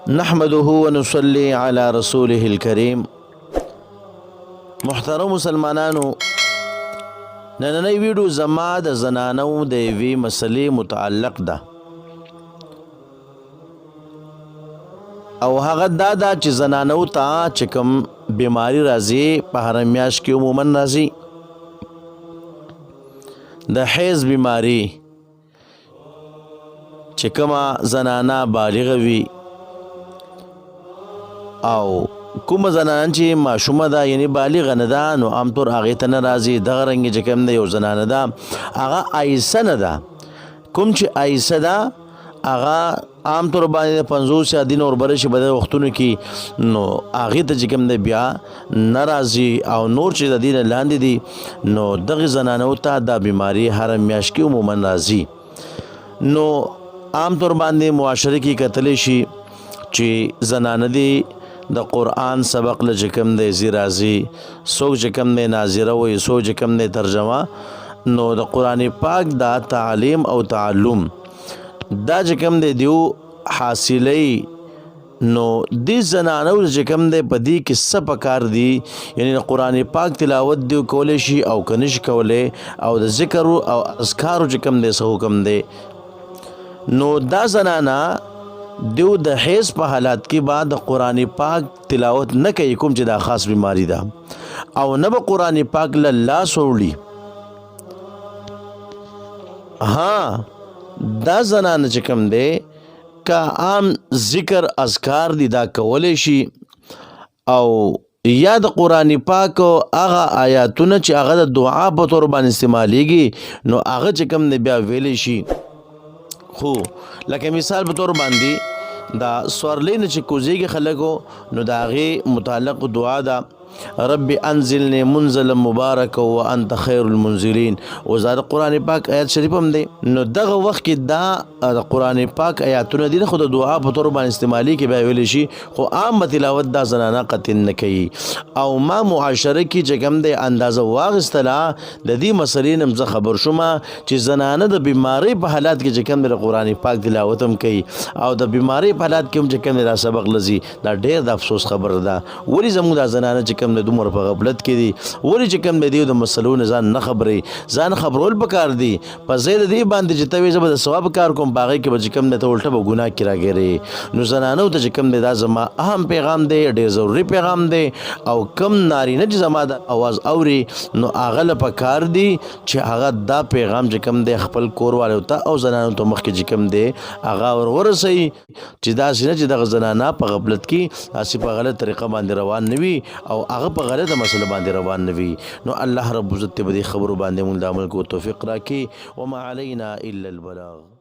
نحمده ونصلي على رسوله الكريم. محترم مسلمانانو، نننی ویډیو زما د زنانو د یوې مسلې متعلق ده او هغه دا ده چې زنانو ته چې کوم بیماری راځي په هر میاشت کې عموما راځي د حیض بیماری، چې کومه زنانه بالغه وي او کومه زنانه چې ماشومه ده یعنی بالغه نه ده نو عام طور هغې ته نه راځي. دغه رنګې چې کوم ده یو زنانه ده هغه آیسه نه ده، کوم چې آیسه ده هغه عام طور باندې 50 یا دین اور بره شي په دغه وختونو کې نو هغې ته چې کوم دی بیا نه راځي او نور چې د دې نه لاندې دي نو دغې زنانو ته دا بیماري هره میاشت کې عموما راځي. نو عام طور باندې معاشره کې کتلی شي چې زنانه دي د قرآن سبق له چې کوم دی ځي راځي، څوک چې کوم دی ناظره وایي، څوک چې کوم دی ترجمه، نو د قرآن پاک دا تعلیم او تعلم دا چې کوم دی دیو حاصلی نو دې زنانو چې کوم دی په دې کې څه پکار دي، یعنی د قرآن پاک تلاوت دیو کولی شي او که نشي کولی او د ذکر او اذکارو چې کوم دی څه حکم دی. نو دا زنانه دیو د حیض په حالات کې بعد قرآن پاک تلاوت نه کوي، کوم چې دا خاص بیماری ده او نه به قرآن پاک له لاس وړي. ها دا زنانه چې کوم دی که عام ذکر اذکار دي دا کولی شي او یا د قرآن پاک هغه آیاتونه چې هغه د دعا په طور باندې استعمالیږي نو هغه چې کوم دی بیا ویلی شي. خو لکه مثال په طور باندې دا سوارلۍ نه چې کوزیږي خلکو نو د هغې متعلق دعا ده رب انزلنی منزلا مبارک وانت خیر المنزلین. اوس دا د قرآن پاک آیات شریف هم دی نو دغه وخت کې دا د قرآن پاک آیاتونه دي خو د دعا په طور باندې استعمالي کې بیا ویلی شي، خو عام تلاوت دا زنانه قطع نه کوي. او ما معاشره کې چې کوم دی اندازه واخیستله د دې مسلې نه زه خبر شوم چې زنانه د بیمارۍ په حالات کې چې کوم دی د قرآن پاک تلاوت هم کوي او د بیمارۍ په حالات کې هم چې کوم دی دا سبق لځي. دا ډېر د افسوس خبره ده. ولې زموږ دا زنانه چې کوم د دومره په غفلت کې دي، ولې چې کوم دی د مسلو نه ځان نه خبري، ځان خبرول پکار دي په ځای د دې باندې چې ته وایې زه به د ثواب کار کوم په هغې کې به چې کوم دی ته الټه به ګناه کې راګیرې. نو زنانو ته چې کوم دی دا زما اهم پیغام دی، ډېر ضروري پیغام دی او کم نارینه چې زما د اواز اوري نو هغه له پکار دي چې هغه دا پیغام چې کوم دی خپل کوروالو ته او زنانو ته مخکې چې کوم دی هغه ورسوي چې داسې نه چې دغه زنانه په غفلت کې داسې په غلط طریقه باندې روان نه وي او هغه په غلطه مسله باندې روان نه وي. نو الله رب عزت به دې خبرو باندې مونږ د عمل کو توفیق راکړي. وما علینا الا البلاغ.